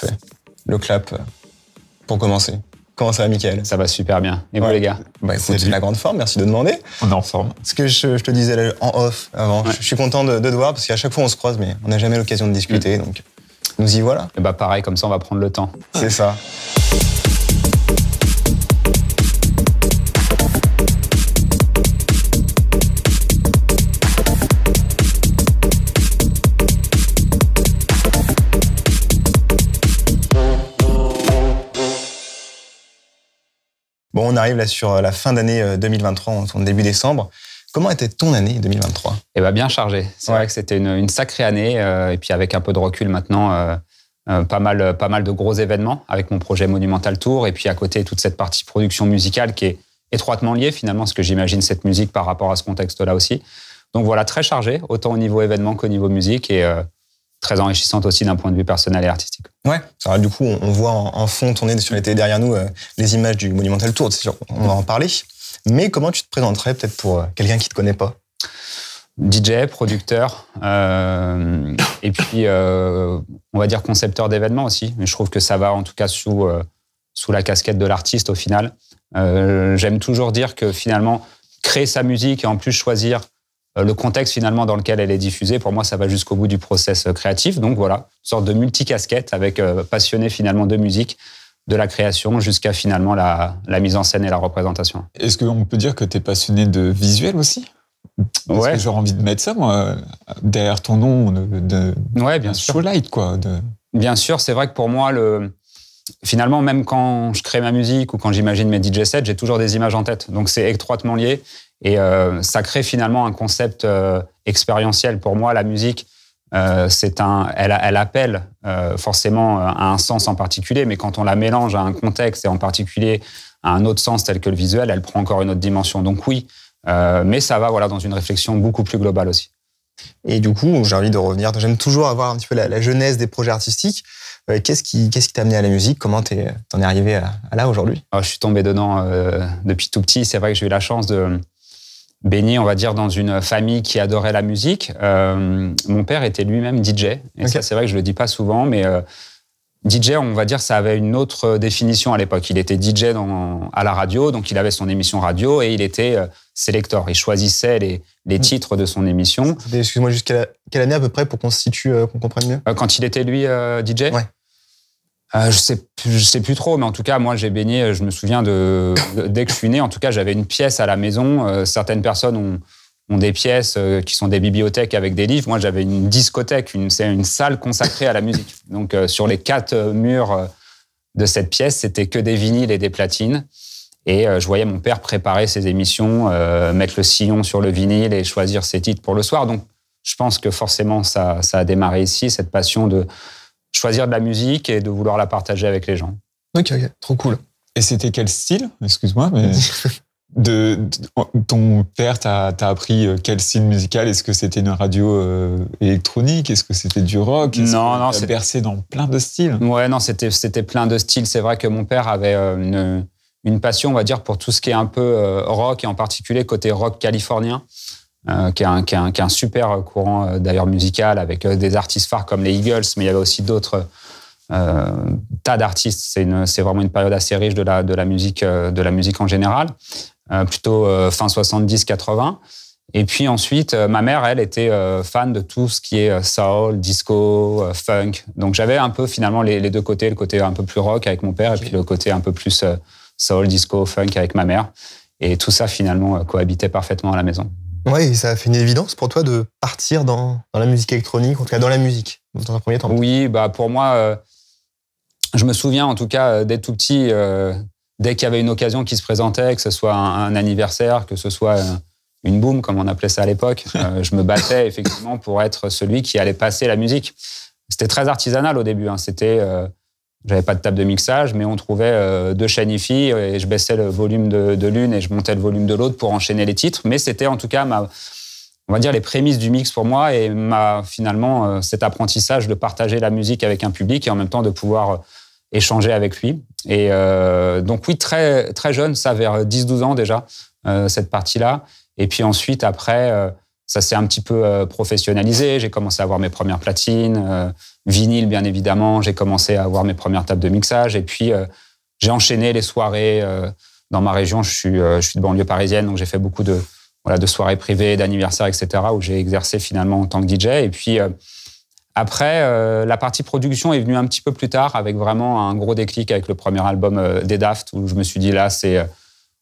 Parfait. Le clap pour commencer. Comment ça va, Mickaël? Ça va super bien. Et vous, les gars? C'est la grande forme, merci de demander. On est en forme. Ce que je te disais en off avant, je suis content de te voir parce qu'à chaque fois on se croise, mais on n'a jamais l'occasion de discuter, donc nous y voilà. Et pareil, comme ça on va prendre le temps. C'est ça. Bon, on arrive là sur la fin d'année 2023, on tourne début décembre. Comment était ton année 2023? Bien chargé. C'est vrai que c'était une sacrée année. Et puis avec un peu de recul maintenant, pas mal de gros événements avec mon projet Monumental Tour. Et puis à côté, toute cette partie production musicale qui est étroitement liée finalement, parce que j'imagine cette musique par rapport à ce contexte-là aussi. Donc voilà, très chargé, autant au niveau événement qu'au niveau musique. Et très enrichissante aussi d'un point de vue personnel et artistique. Ouais, alors, du coup, on voit en fond tourner sur les télés derrière nous les images du Monumental Tour, c'est sûr, on va en parler. Mais comment tu te présenterais peut-être pour quelqu'un qui ne te connaît pas? DJ, producteur, et puis on va dire concepteur d'événements aussi. Mais je trouve que ça va en tout cas sous la casquette de l'artiste au final. J'aime toujours dire que finalement, créer sa musique et en plus choisir le contexte finalement dans lequel elle est diffusée, pour moi, ça va jusqu'au bout du process créatif. Donc voilà, une sorte de multicasquette avec passionné finalement de musique, de la création jusqu'à finalement la mise en scène et la représentation. Est-ce qu'on peut dire que tu es passionné de visuel aussi? Parce que j'aurais envie de mettre ça, moi, derrière ton nom ouais, bien sûr. Showlight, quoi. Bien sûr, c'est vrai que pour moi, finalement, même quand je crée ma musique ou quand j'imagine mes DJ sets, j'ai toujours des images en tête. Donc c'est étroitement lié. Et ça crée finalement un concept expérientiel. Pour moi, la musique, elle appelle forcément à un sens en particulier, mais quand on la mélange à un contexte et en particulier à un autre sens tel que le visuel, elle prend encore une autre dimension. Donc oui, mais ça va dans une réflexion beaucoup plus globale aussi. Et du coup, j'ai envie de revenir. J'aime toujours avoir un petit peu la genèse des projets artistiques. Qu'est-ce qui t'a amené à la musique? Comment t'en es arrivé à là aujourd'hui? Je suis tombé dedans depuis tout petit. C'est vrai que j'ai eu la chance de baigné, on va dire, dans une famille qui adorait la musique. Mon père était lui-même DJ. Et ça, c'est vrai que je le dis pas souvent, mais DJ, on va dire, ça avait une autre définition à l'époque. Il était DJ à la radio, donc il avait son émission radio et il était sélecteur. Il choisissait les titres de son émission. Excuse-moi, jusqu'à quelle année à peu près pour qu'on se situe, qu'on comprenne mieux? Quand il était, lui, DJ? Ouais. Je sais plus trop, mais en tout cas, moi, j'ai baigné, je me souviens dès que je suis né, en tout cas, j'avais une pièce à la maison. Certaines personnes ont des pièces qui sont des bibliothèques avec des livres. Moi, j'avais une discothèque, c'est une salle consacrée à la musique. Donc, sur les 4 murs de cette pièce, c'était que des vinyles et des platines. Et je voyais mon père préparer ses émissions, mettre le sillon sur le vinyle et choisir ses titres pour le soir. Donc, je pense que forcément, ça a démarré ici, cette passion de choisir de la musique et de vouloir la partager avec les gens. Ok, trop cool. Et c'était quel style? Excuse-moi, mais ton père t'a appris quel style musical? Est-ce que c'était une radio électronique? Est-ce que c'était du rock? Non, c'est bercé dans plein de styles. Ouais, non, c'était plein de styles. C'est vrai que mon père avait une passion, on va dire, pour tout ce qui est un peu rock et en particulier côté rock californien. Qui est un super courant d'ailleurs musical avec des artistes phares comme les Eagles, mais il y avait aussi d'autres tas d'artistes. C'est vraiment une période assez riche de la musique en général, plutôt fin 70-80. Et puis ensuite, ma mère, elle, était fan de tout ce qui est soul, disco, funk. Donc j'avais un peu finalement les deux côtés, le côté un peu plus rock avec mon père et puis le côté un peu plus soul, disco, funk avec ma mère. Et tout ça finalement cohabitait parfaitement à la maison. Oui, ça a fait une évidence pour toi de partir dans la musique électronique, en tout cas dans la musique, dans un premier temps. Oui, pour moi, je me souviens en tout cas dès tout petit, dès qu'il y avait une occasion qui se présentait, que ce soit un anniversaire, que ce soit une boom, comme on appelait ça à l'époque, je me battais effectivement pour être celui qui allait passer la musique. C'était très artisanal au début, j'avais pas de table de mixage, mais on trouvait 2 chaînes hi-fi et je baissais le volume de l'une et je montais le volume de l'autre pour enchaîner les titres. Mais c'était en tout cas on va dire les prémices du mix pour moi et finalement cet apprentissage de partager la musique avec un public et en même temps de pouvoir échanger avec lui. Et donc oui, très, très jeune, ça vers 10-12 ans déjà, cette partie-là. Et puis ensuite, après, ça s'est un petit peu professionnalisé. J'ai commencé à avoir mes premières platines, vinyle bien évidemment. J'ai commencé à avoir mes premières tables de mixage. Et puis, j'ai enchaîné les soirées. Dans ma région, je suis de banlieue parisienne, donc j'ai fait beaucoup de soirées privées, d'anniversaires, etc., où j'ai exercé finalement en tant que DJ. Et puis, après, la partie production est venue un petit peu plus tard, avec vraiment un gros déclic avec le premier album des Daft, où je me suis dit, là, c'est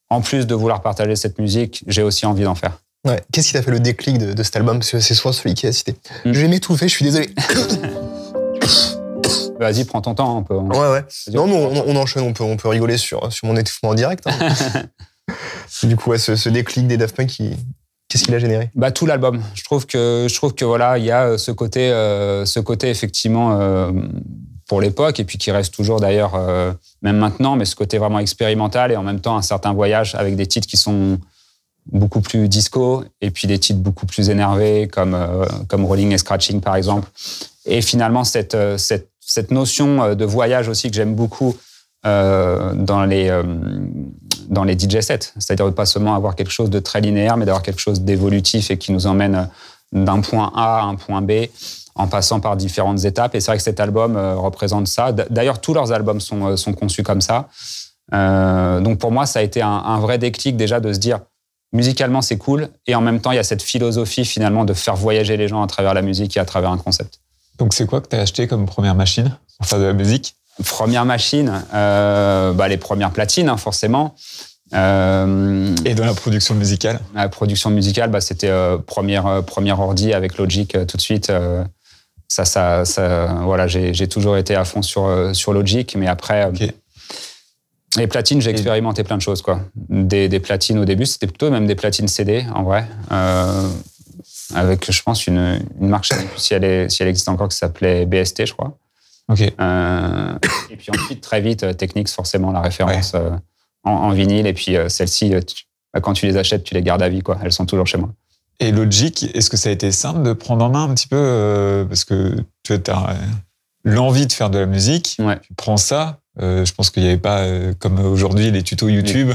en plus de vouloir partager cette musique, j'ai aussi envie d'en faire. Ouais. Qu'est-ce qui t'a fait le déclic de cet album? Parce que c'est souvent celui qui est cité. Je vais m'étouffer, je suis désolé. Vas-y, prends ton temps. Ouais. Non, mais on enchaîne, on peut rigoler sur mon étouffement en direct. Hein. Du coup, ce déclic des Daft Punk, qu'est-ce qu'il a généré? Tout l'album. Je trouve que voilà, il y a ce côté effectivement pour l'époque, et puis qui reste toujours d'ailleurs même maintenant, mais ce côté vraiment expérimental et en même temps un certain voyage avec des titres qui sont beaucoup plus disco et puis des titres beaucoup plus énervés comme Rolling et Scratching par exemple. Et finalement cette notion de voyage aussi que j'aime beaucoup dans les DJ sets, c'est-à-dire de pas seulement avoir quelque chose de très linéaire, mais d'avoir quelque chose d'évolutif et qui nous emmène d'un point A à un point B en passant par différentes étapes. Et c'est vrai que cet album représente ça. D'ailleurs, tous leurs albums sont conçus comme ça. Donc pour moi, ça a été un vrai déclic déjà de se dire musicalement c'est cool et en même temps il y a cette philosophie finalement de faire voyager les gens à travers la musique et à travers un concept. Donc c'est quoi que tu as acheté comme première machine pour faire de la musique? Première machine, les premières platines, hein, forcément. Et dans la production musicale? La production musicale, c'était première ordi avec Logic tout de suite. Voilà, j'ai toujours été à fond sur Logic, mais après, okay. Les platines, j'ai expérimenté plein de choses, quoi. Des platines au début, c'était plutôt même des platines CD, en vrai. Avec, je pense, une marque, je ne sais plus si elle existe encore, qui s'appelait BST, je crois. Okay. Et puis ensuite, très vite, Technics, forcément, la référence en vinyle. Et puis celles-ci, quand tu les achètes, tu les gardes à vie, quoi. Elles sont toujours chez moi. Et Logic, est-ce que ça a été simple de prendre en main un petit peu parce que tu as l'envie de faire de la musique, tu prends ça. Je pense qu'il n'y avait pas, comme aujourd'hui, les tutos YouTube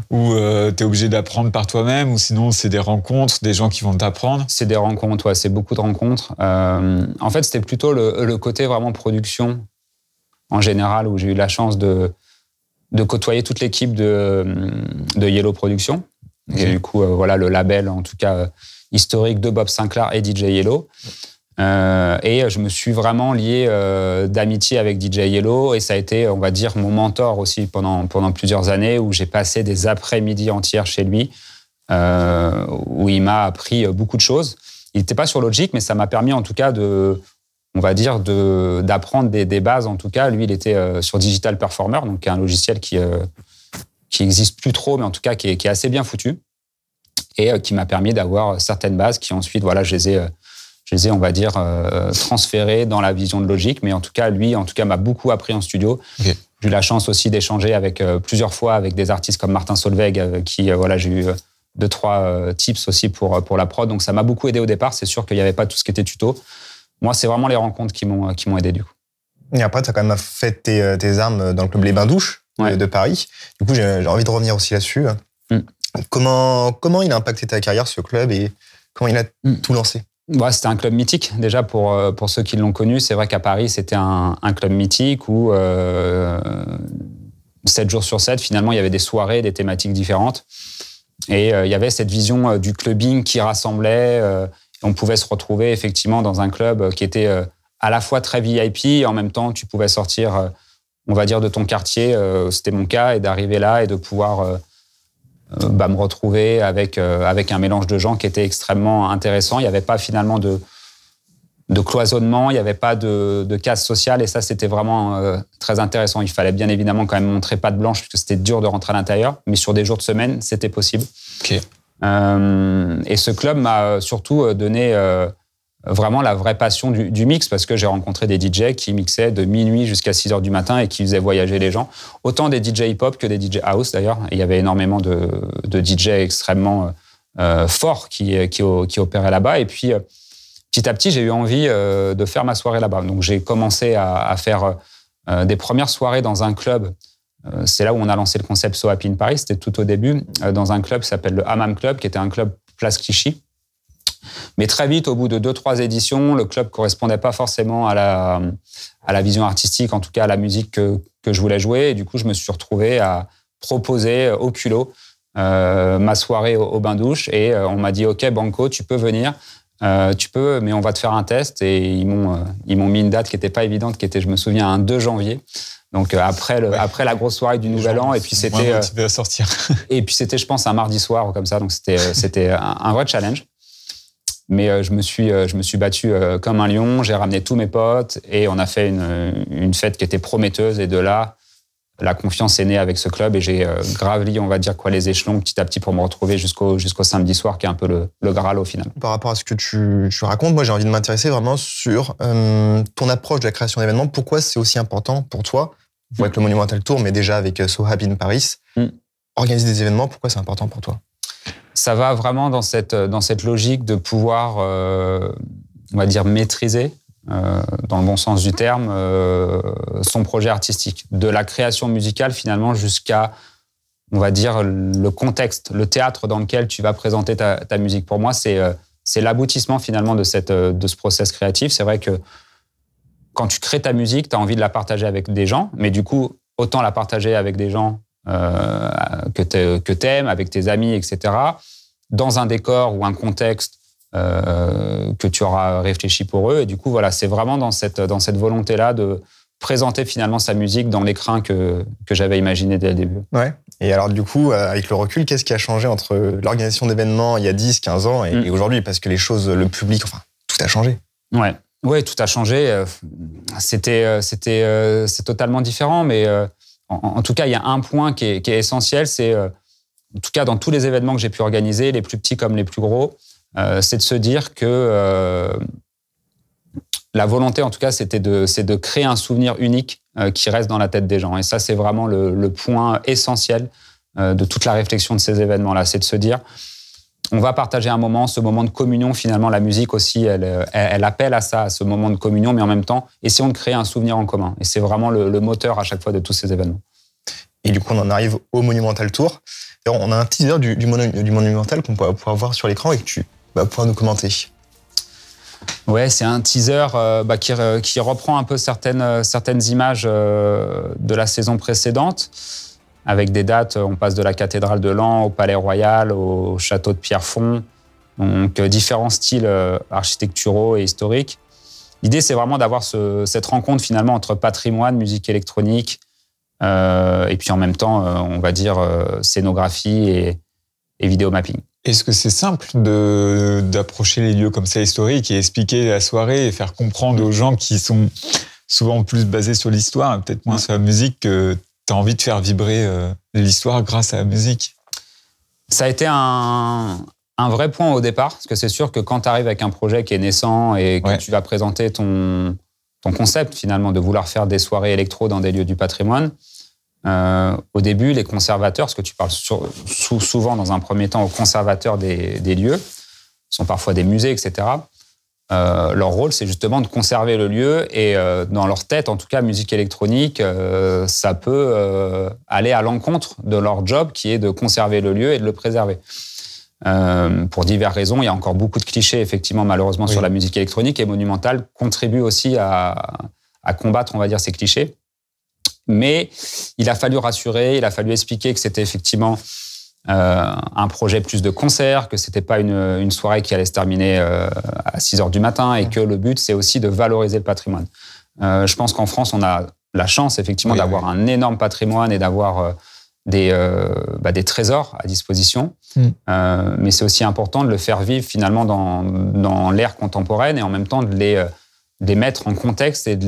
où tu es obligé d'apprendre par toi-même, ou sinon c'est des rencontres, des gens qui vont t'apprendre. C'est des rencontres, c'est beaucoup de rencontres. En fait, c'était plutôt le côté vraiment production en général, où j'ai eu la chance de côtoyer toute l'équipe de Yellow Productions. Okay. Et du coup, le label, en tout cas historique de Bob Sinclair et DJ Yellow. Et je me suis vraiment lié d'amitié avec DJ Yellow, et ça a été, on va dire, mon mentor aussi pendant plusieurs années, où j'ai passé des après-midi entières chez lui, où il m'a appris beaucoup de choses. Il n'était pas sur Logic, mais ça m'a permis en tout cas d'apprendre des bases. En tout cas, lui, il était sur Digital Performer, donc qui est un logiciel qui existe plus trop, mais en tout cas qui est assez bien foutu, et qui m'a permis d'avoir certaines bases qui ensuite, je les ai, on va dire, transférés dans la vision de Logic. Mais en tout cas, lui, m'a beaucoup appris en studio. Okay. J'ai eu la chance aussi d'échanger plusieurs fois avec des artistes comme Martin Solveig, avec qui j'ai eu 2-3 tips aussi pour la prod. Donc, ça m'a beaucoup aidé au départ. C'est sûr qu'il n'y avait pas tout ce qui était tuto. Moi, c'est vraiment les rencontres qui m'ont aidé, du coup. Et après, tu as quand même fait tes armes dans le club Les Bains-Douches de Paris. Du coup, j'ai envie de revenir aussi là-dessus. Comment il a impacté ta carrière, ce club, et comment il a tout lancé? C'était un club mythique. Déjà, pour ceux qui l'ont connu, c'est vrai qu'à Paris, c'était un club mythique où 7 jours sur 7, finalement, il y avait des soirées, des thématiques différentes. Et il y avait cette vision du clubbing qui rassemblait. On pouvait se retrouver effectivement dans un club qui était à la fois très VIP, et en même temps, tu pouvais sortir, on va dire, de ton quartier. C'était mon cas, et d'arriver là et de pouvoir me retrouver avec un mélange de gens qui était extrêmement intéressant. Il n'y avait pas finalement de cloisonnement, il n'y avait pas de case sociale, et ça, c'était vraiment très intéressant. Il fallait bien évidemment quand même montrer patte blanche, puisque c'était dur de rentrer à l'intérieur, mais sur des jours de semaine, c'était possible. Okay. Et ce club m'a surtout donné vraiment la vraie passion du mix, parce que j'ai rencontré des DJ qui mixaient de minuit jusqu'à 6h du matin et qui faisaient voyager les gens. Autant des DJ hip-hop que des DJ house, d'ailleurs. Et il y avait énormément de DJ extrêmement forts qui opéraient là-bas. Et puis, petit à petit, j'ai eu envie de faire ma soirée là-bas. Donc, j'ai commencé à faire des premières soirées dans un club. C'est là où on a lancé le concept So Happy in Paris. C'était tout au début, dans un club qui s'appelle le Hammam Club, qui était un club Place Clichy, Mais très vite, au bout de 2-3 éditions, le club correspondait pas forcément à la vision artistique, en tout cas à la musique que je voulais jouer. Et du coup, je me suis retrouvé à proposer au culot ma soirée au bain-douche. Et on m'a dit, OK, Banco, tu peux venir. Tu peux, mais on va te faire un test. Et ils m'ont mis une date qui n'était pas évidente, qui était, je me souviens, un 2 janvier. Donc après la grosse soirée du Nouvel An. Et puis c'était motivé à sortir. Et puis c'était, je pense, un mardi soir comme ça. Donc c'était un vrai challenge. Mais je me suis battu comme un lion. J'ai ramené tous mes potes et on a fait une fête qui était prometteuse. Et de là, la confiance est née avec ce club et j'ai gravi, on va dire, les échelons petit à petit pour me retrouver jusqu'au samedi soir, qui est un peu le Graal au final. Par rapport à ce que tu racontes, moi j'ai envie de m'intéresser vraiment sur ton approche de la création d'événements. Pourquoi c'est aussi important pour toi, avec le Monumental Tour, mais déjà avec So Happy in Paris, organiser des événements, pourquoi c'est important pour toi? Ça va vraiment dans cette logique de pouvoir, on va dire, maîtriser, dans le bon sens du terme, son projet artistique. De la création musicale, finalement, jusqu'à, on va dire, le contexte, le théâtre dans lequel tu vas présenter ta musique. Pour moi, c'est l'aboutissement, finalement, de ce process créatif. C'est vrai que quand tu crées ta musique, tu as envie de la partager avec des gens, mais du coup, autant la partager avec des gens que t'aimes, avec tes amis, etc., dans un décor ou un contexte que tu auras réfléchi pour eux. Et du coup, voilà, c'est vraiment dans cette volonté-là de présenter finalement sa musique dans l'écrin que j'avais imaginé dès le début. Ouais. Et alors, du coup, avec le recul, qu'est-ce qui a changé entre l'organisation d'événements il y a 10, 15 ans et aujourd'hui? Parce que les choses, le public, enfin, tout a changé. Ouais, tout a changé. C'est totalement différent, mais en tout cas, il y a un point qui est essentiel, c'est, en tout cas, dans tous les événements que j'ai pu organiser, les plus petits comme les plus gros, c'est de se dire que la volonté, en tout cas, c'est de créer un souvenir unique qui reste dans la tête des gens. Et ça, c'est vraiment le point essentiel de toute la réflexion de ces événements-là. C'est de se dire, on va partager un moment, ce moment de communion. Finalement, la musique aussi, elle appelle à ça, à ce moment de communion, mais en même temps, essayons de créer un souvenir en commun. Et c'est vraiment le moteur à chaque fois de tous ces événements. Et du coup, on en arrive au Monumental Tour. Alors, on a un teaser du Monumental qu'on va pouvoir voir sur l'écran et que tu vas pouvoir nous commenter. Ouais, c'est un teaser qui reprend un peu certaines images de la saison précédente, avec des dates. On passe de la cathédrale de Laon au Palais Royal, au château de Pierrefonds, donc différents styles architecturaux et historiques. L'idée, c'est vraiment d'avoir cette rencontre finalement entre patrimoine, musique électronique, et puis en même temps, on va dire, scénographie et vidéomapping. Est-ce que c'est simple d'approcher les lieux comme ça historiques et expliquer la soirée et faire comprendre aux gens qui sont souvent plus basés sur l'histoire, peut-être moins sur la musique, que tu as envie de faire vibrer l'histoire grâce à la musique? Ça a été un vrai point au départ, parce que c'est sûr que quand tu arrives avec un projet qui est naissant et que tu vas présenter ton concept finalement de vouloir faire des soirées électro dans des lieux du patrimoine, au début, les conservateurs, parce que tu parles souvent dans un premier temps aux conservateurs des lieux, sont parfois des musées, etc. Leur rôle, c'est justement de conserver le lieu et dans leur tête, en tout cas, musique électronique, ça peut aller à l'encontre de leur job qui est de conserver le lieu et de le préserver. Pour diverses raisons, il y a encore beaucoup de clichés, effectivement, malheureusement, sur la musique électronique, et Monumental contribue aussi à combattre, on va dire, ces clichés. Mais il a fallu rassurer, il a fallu expliquer que c'était effectivement un projet plus de concert, que c'était pas une soirée qui allait se terminer à 6h du matin et que le but, c'est aussi de valoriser le patrimoine. Je pense qu'en France, on a la chance, effectivement, d'avoir un énorme patrimoine et d'avoir des trésors à disposition. Mais c'est aussi important de le faire vivre, finalement, dans l'ère contemporaine et en même temps de les mettre en contexte et de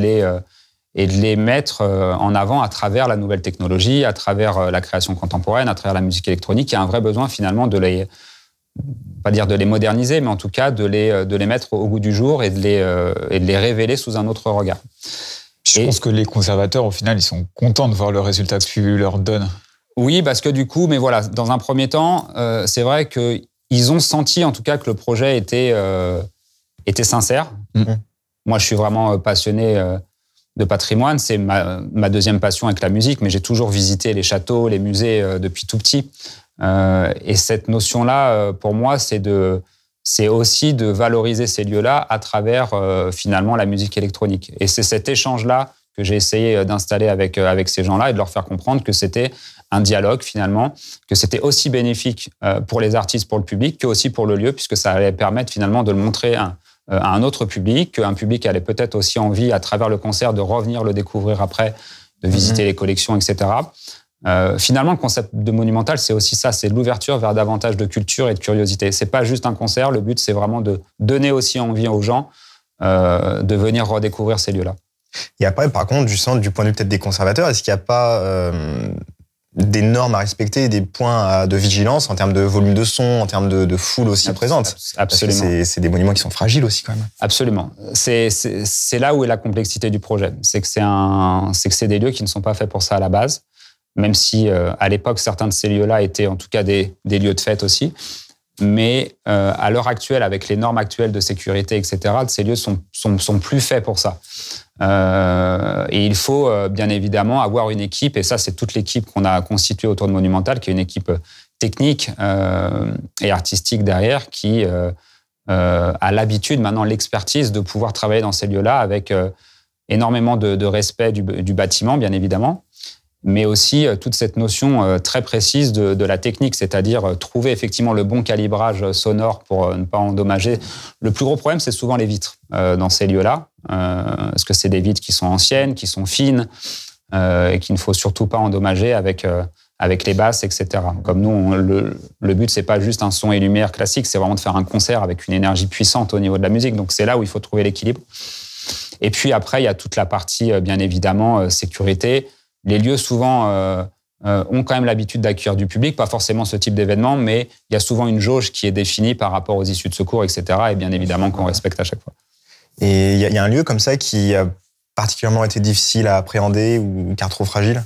les mettre en avant à travers la nouvelle technologie, à travers la création contemporaine, à travers la musique électronique. Il y a un vrai besoin finalement pas dire de les moderniser, mais en tout cas de les mettre au goût du jour et de les révéler sous un autre regard. Je pense que les conservateurs, au final, ils sont contents de voir le résultat que tu leur donnes. Oui, parce que du coup, mais voilà, dans un premier temps, c'est vrai qu'ils ont senti en tout cas que le projet était sincère. Moi, je suis vraiment passionné de patrimoine, c'est ma deuxième passion avec la musique, mais j'ai toujours visité les châteaux, les musées depuis tout petit. Et cette notion-là, pour moi, c'est de c'est aussi de valoriser ces lieux-là à travers finalement la musique électronique. Et c'est cet échange-là que j'ai essayé d'installer avec ces gens-là et de leur faire comprendre que c'était un dialogue finalement, que c'était aussi bénéfique pour les artistes, pour le public, que aussi pour le lieu, puisque ça allait permettre finalement de le montrer à un autre public, qu'un public allait peut-être aussi envie, à travers le concert, de revenir le découvrir après, de visiter les collections, etc. Finalement, le concept de Monumental, c'est aussi ça, c'est l'ouverture vers davantage de culture et de curiosité. C'est pas juste un concert, le but, c'est vraiment de donner aussi envie aux gens de venir redécouvrir ces lieux-là. Et après, par contre, du point de vue peut-être des conservateurs, est-ce qu'il n'y a pas des normes à respecter, des points de vigilance en termes de volume de son, en termes de foule aussi présente? Absolument. Parce que c'est des monuments qui sont fragiles aussi quand même. Absolument. C'est là où est la complexité du projet. C'est que c'est des lieux qui ne sont pas faits pour ça à la base, même si à l'époque, certains de ces lieux-là étaient en tout cas des lieux de fête aussi. Mais à l'heure actuelle, avec les normes actuelles de sécurité, etc., ces lieux sont plus faits pour ça. Et il faut bien évidemment avoir une équipe, et ça c'est toute l'équipe qu'on a constituée autour de Monumental, qui est une équipe technique et artistique derrière, qui a l'habitude, maintenant l'expertise de pouvoir travailler dans ces lieux-là avec énormément de respect du bâtiment, bien évidemment, mais aussi toute cette notion très précise de la technique, c'est-à-dire trouver effectivement le bon calibrage sonore pour ne pas endommager. Le plus gros problème, c'est souvent les vitres dans ces lieux-là, parce que c'est des vitres qui sont anciennes, qui sont fines, et qu'il ne faut surtout pas endommager avec les basses, etc. Comme nous, le but, c'est pas juste un son et lumière classique, c'est vraiment de faire un concert avec une énergie puissante au niveau de la musique. Donc c'est là où il faut trouver l'équilibre. Et puis après, il y a toute la partie, bien évidemment, sécurité. Les lieux, souvent, ont quand même l'habitude d'accueillir du public, pas forcément ce type d'événement, mais il y a souvent une jauge qui est définie par rapport aux issues de secours, etc. Et bien évidemment qu'on respecte à chaque fois. Et il y a un lieu comme ça qui a particulièrement été difficile à appréhender ou car trop fragile?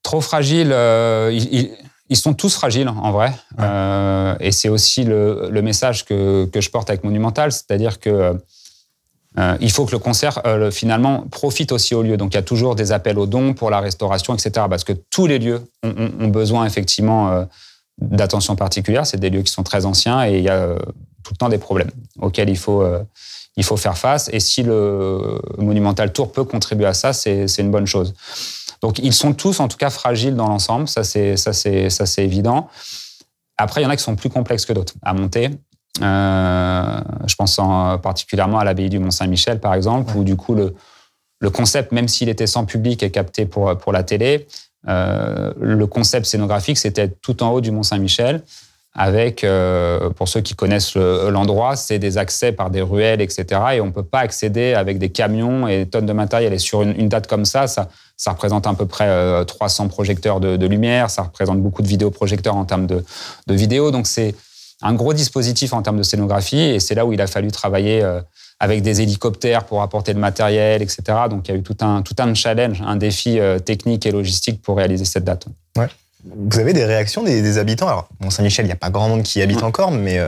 Trop fragile, ils sont tous fragiles, en vrai. Ouais. Et c'est aussi le message que je porte avec Monumental, c'est-à-dire que il faut que le concert, finalement, profite aussi au lieu. Donc, il y a toujours des appels aux dons pour la restauration, etc. Parce que tous les lieux ont besoin, effectivement, d'attention particulière. C'est des lieux qui sont très anciens et il y a tout le temps des problèmes auxquels il faut faire face. Et si le Monumental Tour peut contribuer à ça, c'est une bonne chose. Donc, ils sont tous, en tout cas, fragiles dans l'ensemble. Ça, c'est évident. Après, il y en a qui sont plus complexes que d'autres à monter. Je pense particulièrement à l'abbaye du Mont-Saint-Michel, par exemple, où du coup, le concept, même s'il était sans public et capté pour la télé, le concept scénographique, c'était tout en haut du Mont-Saint-Michel, avec, pour ceux qui connaissent l'endroit, c'est des accès par des ruelles, etc. Et on ne peut pas accéder avec des camions et des tonnes de matériel. Et sur une date comme ça représente à peu près 300 projecteurs de lumière, ça représente beaucoup de vidéoprojecteurs en termes de vidéo. Donc, c'est un gros dispositif en termes de scénographie, et c'est là où il a fallu travailler avec des hélicoptères pour apporter le matériel, etc. Donc, il y a eu tout un challenge, un défi technique et logistique pour réaliser cette date. Ouais. Vous avez des réactions des habitants? Alors, Mont-Saint-Michel, il n'y a pas grand monde qui y habite encore, mais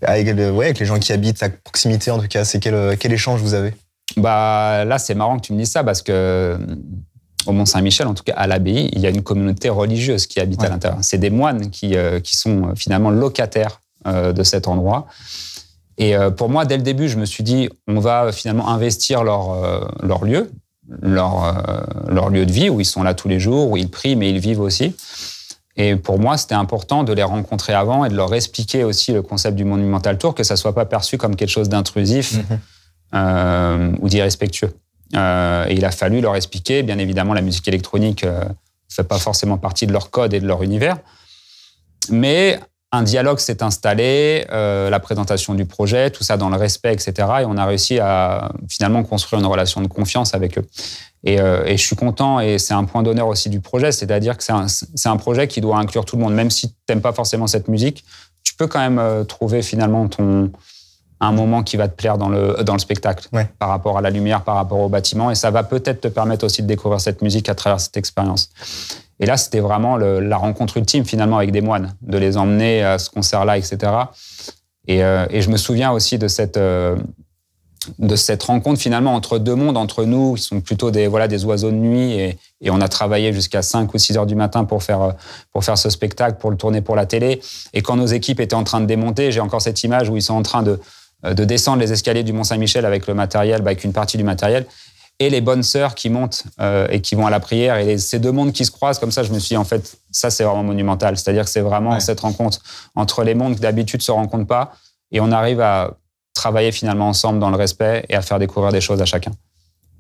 avec les gens qui habitent à proximité, en tout cas, c'est quel échange vous avez? Là, c'est marrant que tu me dises ça, parce que au Mont-Saint-Michel, en tout cas à l'abbaye, il y a une communauté religieuse qui habite à l'intérieur. C'est des moines qui sont finalement locataires de cet endroit. Et pour moi, dès le début, je me suis dit, on va finalement investir leur lieu, leur lieu de vie, où ils sont là tous les jours, où ils prient, mais ils vivent aussi. Et pour moi, c'était important de les rencontrer avant et de leur expliquer aussi le concept du Monumental Tour, que ça ne soit pas perçu comme quelque chose d'intrusif ou d'irrespectueux. Et il a fallu leur expliquer, bien évidemment, la musique électronique ne fait pas forcément partie de leur code et de leur univers. Mais un dialogue s'est installé, la présentation du projet, tout ça dans le respect, etc. Et on a réussi à finalement construire une relation de confiance avec eux. Et je suis content, et c'est un point d'honneur aussi du projet, c'est-à-dire que c'est un projet qui doit inclure tout le monde. Même si tu n'aimes pas forcément cette musique, tu peux quand même trouver finalement un moment qui va te plaire dans le spectacle, par rapport à la lumière, par rapport au bâtiment. Et ça va peut-être te permettre aussi de découvrir cette musique à travers cette expérience. Et là, c'était vraiment la rencontre ultime, finalement, avec des moines, de les emmener à ce concert-là, etc. Et je me souviens aussi de de cette rencontre finalement entre deux mondes, entre nous, qui sont plutôt des oiseaux de nuit, et on a travaillé jusqu'à 5 ou 6 heures du matin pour faire ce spectacle, pour le tourner pour la télé. Et quand nos équipes étaient en train de démonter, j'ai encore cette image où ils sont en train de descendre les escaliers du Mont-Saint-Michel avec le matériel, avec une partie du matériel, et les bonnes sœurs qui montent et qui vont à la prière, et ces deux mondes qui se croisent comme ça. Je me suis dit, en fait, ça c'est vraiment monumental. C'est-à-dire que c'est vraiment cette rencontre entre les mondes qui d'habitude se rencontrent pas, et on arrive à travailler finalement ensemble dans le respect et à faire découvrir des choses à chacun.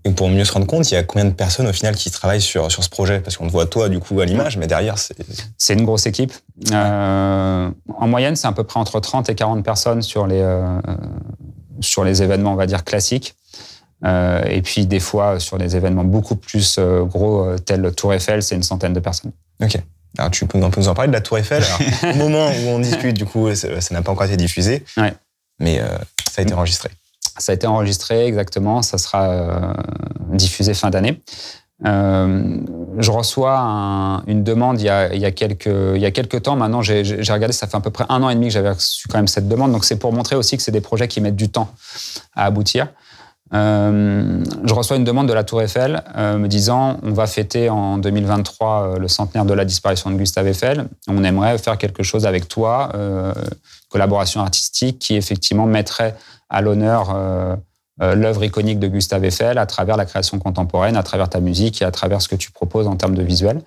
Et pour mieux se rendre compte, il y a combien de personnes au final qui travaillent sur ce projet? Parce qu'on te voit toi du coup à l'image, mais derrière c'est une grosse équipe. En moyenne, c'est à peu près entre 30 et 40 personnes sur les événements, on va dire, classiques. Et puis des fois, sur des événements beaucoup plus gros, tels Tour Eiffel, c'est une centaine de personnes. Ok. Alors tu peux nous en parler de la Tour Eiffel. Alors, au moment où on discute, du coup, ça n'a pas encore été diffusé. Ouais. Mais ça a été enregistré. Ça a été enregistré, exactement. Ça sera diffusé fin d'année. Je reçois une demande il y a quelques temps. Maintenant, j'ai regardé, ça fait à peu près 1 an et demi que j'avais reçu quand même cette demande. Donc, c'est pour montrer aussi que c'est des projets qui mettent du temps à aboutir. Je reçois une demande de la Tour Eiffel me disant, on va fêter en 2023 le centenaire de la disparition de Gustave Eiffel. On aimerait faire quelque chose avec toi, collaboration artistique qui effectivement mettrait à l'honneur l'œuvre iconique de Gustave Eiffel à travers la création contemporaine, à travers ta musique et à travers ce que tu proposes en termes de visuel.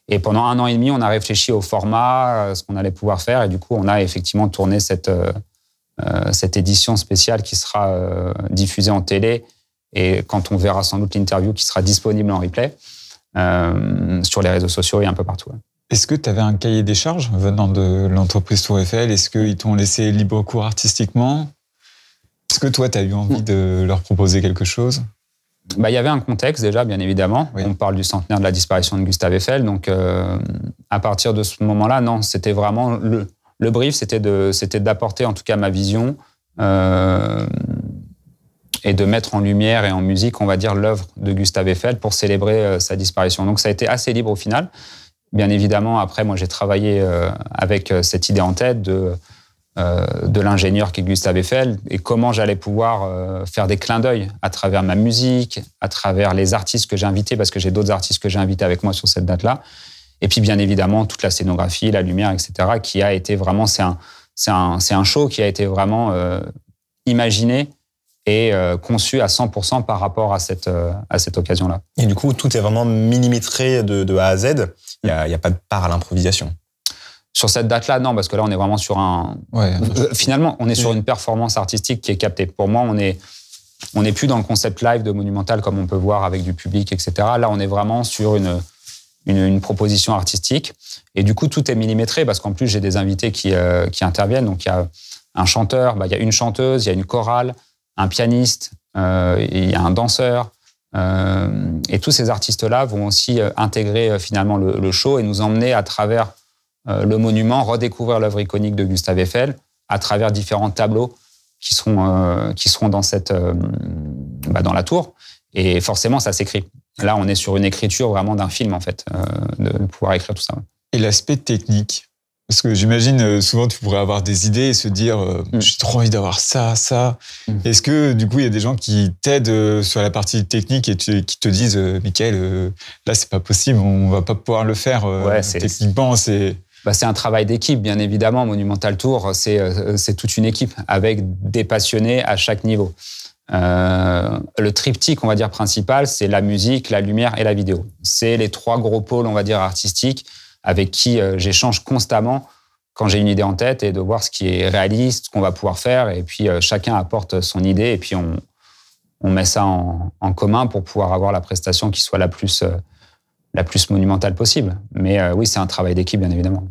Et pendant 1 an et demi, on a réfléchi au format, ce qu'on allait pouvoir faire, et du coup, on a effectivement tourné cette édition spéciale qui sera diffusée en télé, et quand on verra sans doute l'interview qui sera disponible en replay sur les réseaux sociaux et un peu partout. Est-ce que tu avais un cahier des charges venant de l'entreprise Tour Eiffel? Est-ce qu'ils t'ont laissé libre cours artistiquement? Est-ce que toi, tu as eu envie de leur proposer quelque chose? Il y avait un contexte déjà, bien évidemment. Oui. On parle du centenaire de la disparition de Gustave Eiffel. Donc, à partir de ce moment-là, non, c'était vraiment... Le brief, c'était d'apporter en tout cas ma vision et de mettre en lumière et en musique, on va dire, l'œuvre de Gustave Eiffel pour célébrer sa disparition. Donc, ça a été assez libre au final. Bien évidemment, après, moi, j'ai travaillé avec cette idée en tête de l'ingénieur qui est Gustave Eiffel et comment j'allais pouvoir faire des clins d'œil à travers ma musique, à travers les artistes que j'ai invités, parce que j'ai d'autres artistes que j'ai invités avec moi sur cette date-là. Et puis, bien évidemment, toute la scénographie, la lumière, etc., qui a été vraiment... C'est un show qui a été vraiment imaginé et conçu à 100% par rapport à cette occasion-là. Et du coup, tout est vraiment millimétré de A à Z. Il n'y a pas de part à l'improvisation. Sur cette date-là, non, parce que là, on est vraiment sur un... Ouais. Finalement, on est sur une performance artistique qui est captée. Pour moi, on n'est plus dans le concept live de Monumental comme on peut voir avec du public, etc. Là, on est vraiment sur une proposition artistique. Et du coup, tout est millimétré parce qu'en plus, j'ai des invités qui interviennent. Donc, il y a un chanteur, il y a une chanteuse, il y a une chorale, un pianiste, il y a un danseur. Et tous ces artistes-là vont aussi intégrer finalement le show et nous emmener à travers le monument, redécouvrir l'œuvre iconique de Gustave Eiffel à travers différents tableaux qui seront dans la tour. Et forcément, ça s'écrit. Là, on est sur une écriture vraiment d'un film, en fait, de pouvoir écrire tout ça. Et l'aspect technique? Parce que j'imagine, souvent, tu pourrais avoir des idées et se dire j'ai trop envie d'avoir ça. Est-ce que, du coup, il y a des gens qui t'aident sur la partie technique et qui te disent Mickaël, là, c'est pas possible, on va pas pouvoir le faire techniquement, c'est un travail d'équipe, bien évidemment. Monumental Tour, c'est toute une équipe avec des passionnés à chaque niveau. Le triptyque, on va dire, principal, c'est la musique, la lumière et la vidéo. C'est les 3 gros pôles, on va dire, artistiques avec qui j'échange constamment quand j'ai une idée en tête et de voir ce qui est réaliste, ce qu'on va pouvoir faire. Et puis, chacun apporte son idée et puis on met ça en commun pour pouvoir avoir la prestation qui soit la plus monumentale possible. Mais oui, c'est un travail d'équipe, bien évidemment.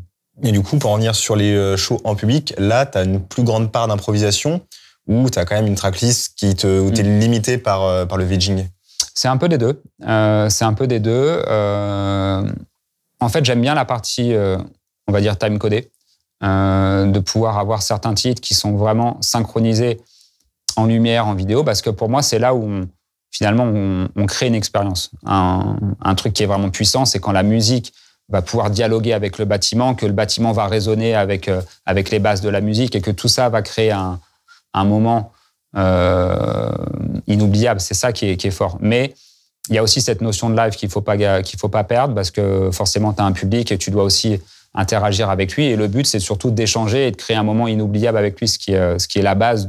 Et du coup, pour en venir sur les shows en public, là, tu as une plus grande part d'improvisation ou tu as quand même une tracklist où tu es limité par le vidging? C'est un peu des deux. En fait, j'aime bien la partie, on va dire, time-codée, de pouvoir avoir certains titres qui sont vraiment synchronisés en lumière, en vidéo, parce que pour moi, c'est là où finalement on crée une expérience. Un truc qui est vraiment puissant, c'est quand la musique va pouvoir dialoguer avec le bâtiment, que le bâtiment va résonner avec les bases de la musique et que tout ça va créer un moment inoubliable. C'est ça qui est fort. Mais il y a aussi cette notion de live qu'il faut pas perdre parce que forcément, tu as un public et tu dois aussi interagir avec lui. Et le but, c'est surtout d'échanger et de créer un moment inoubliable avec lui, ce qui est la base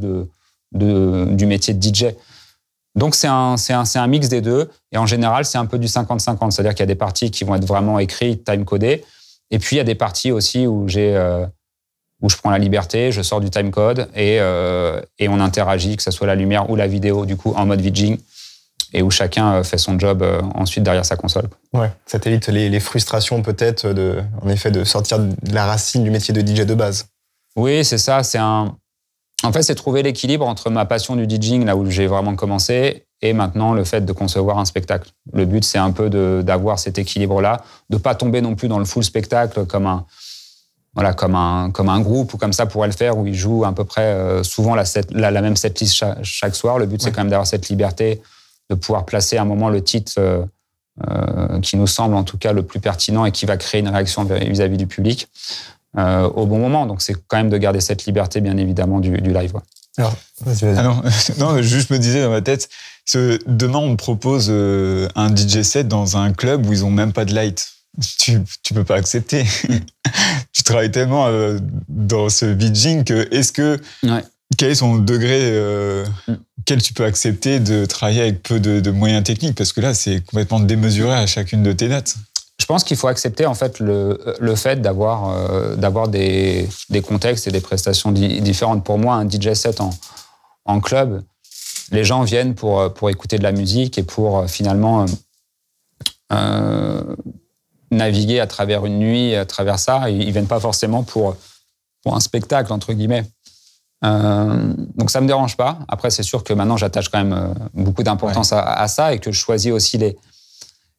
du métier de DJ. Donc, c'est un mix des deux. Et en général, c'est un peu du 50-50. C'est-à-dire qu'il y a des parties qui vont être vraiment écrites, time-codées. Et puis, il y a des parties aussi où je prends la liberté, je sors du timecode et on interagit, que ce soit la lumière ou la vidéo, du coup, en mode VJing. Et où chacun fait son job ensuite derrière sa console. Ouais, ça t'évite les frustrations peut-être, en effet, de sortir de la racine du métier de DJ de base. Oui, c'est ça. En fait, c'est trouver l'équilibre entre ma passion du DJing, là où j'ai vraiment commencé, et maintenant le fait de concevoir un spectacle. Le but, c'est un peu d'avoir cet équilibre-là, de ne pas tomber non plus dans le full spectacle comme un groupe ou comme ça pourrait le faire, où ils jouent à peu près souvent la même setlist chaque soir. Le but, c'est quand même d'avoir cette liberté de pouvoir placer à un moment le titre qui nous semble en tout cas le plus pertinent et qui va créer une réaction vis-à-vis du public au bon moment. Donc, c'est quand même de garder cette liberté, bien évidemment, du live. Ouais. Alors, vas-y. Non, juste me disais dans ma tête, demain, on me propose un DJ set dans un club où ils n'ont même pas de light. Tu peux pas accepter. Tu travailles tellement dans ce VJing que quel est son degré auquel tu peux accepter de travailler avec peu de moyens techniques? Parce que là, c'est complètement démesuré à chacune de tes dates. Je pense qu'il faut accepter en fait le fait d'avoir des contextes et des prestations différentes. Pour moi, un DJ set en club, les gens viennent pour écouter de la musique et pour finalement naviguer à travers une nuit, à travers ça. Ils viennent pas forcément pour un spectacle, entre guillemets. Donc ça me dérange pas. Après, c'est sûr que maintenant, j'attache quand même beaucoup d'importance à ça et que je choisis aussi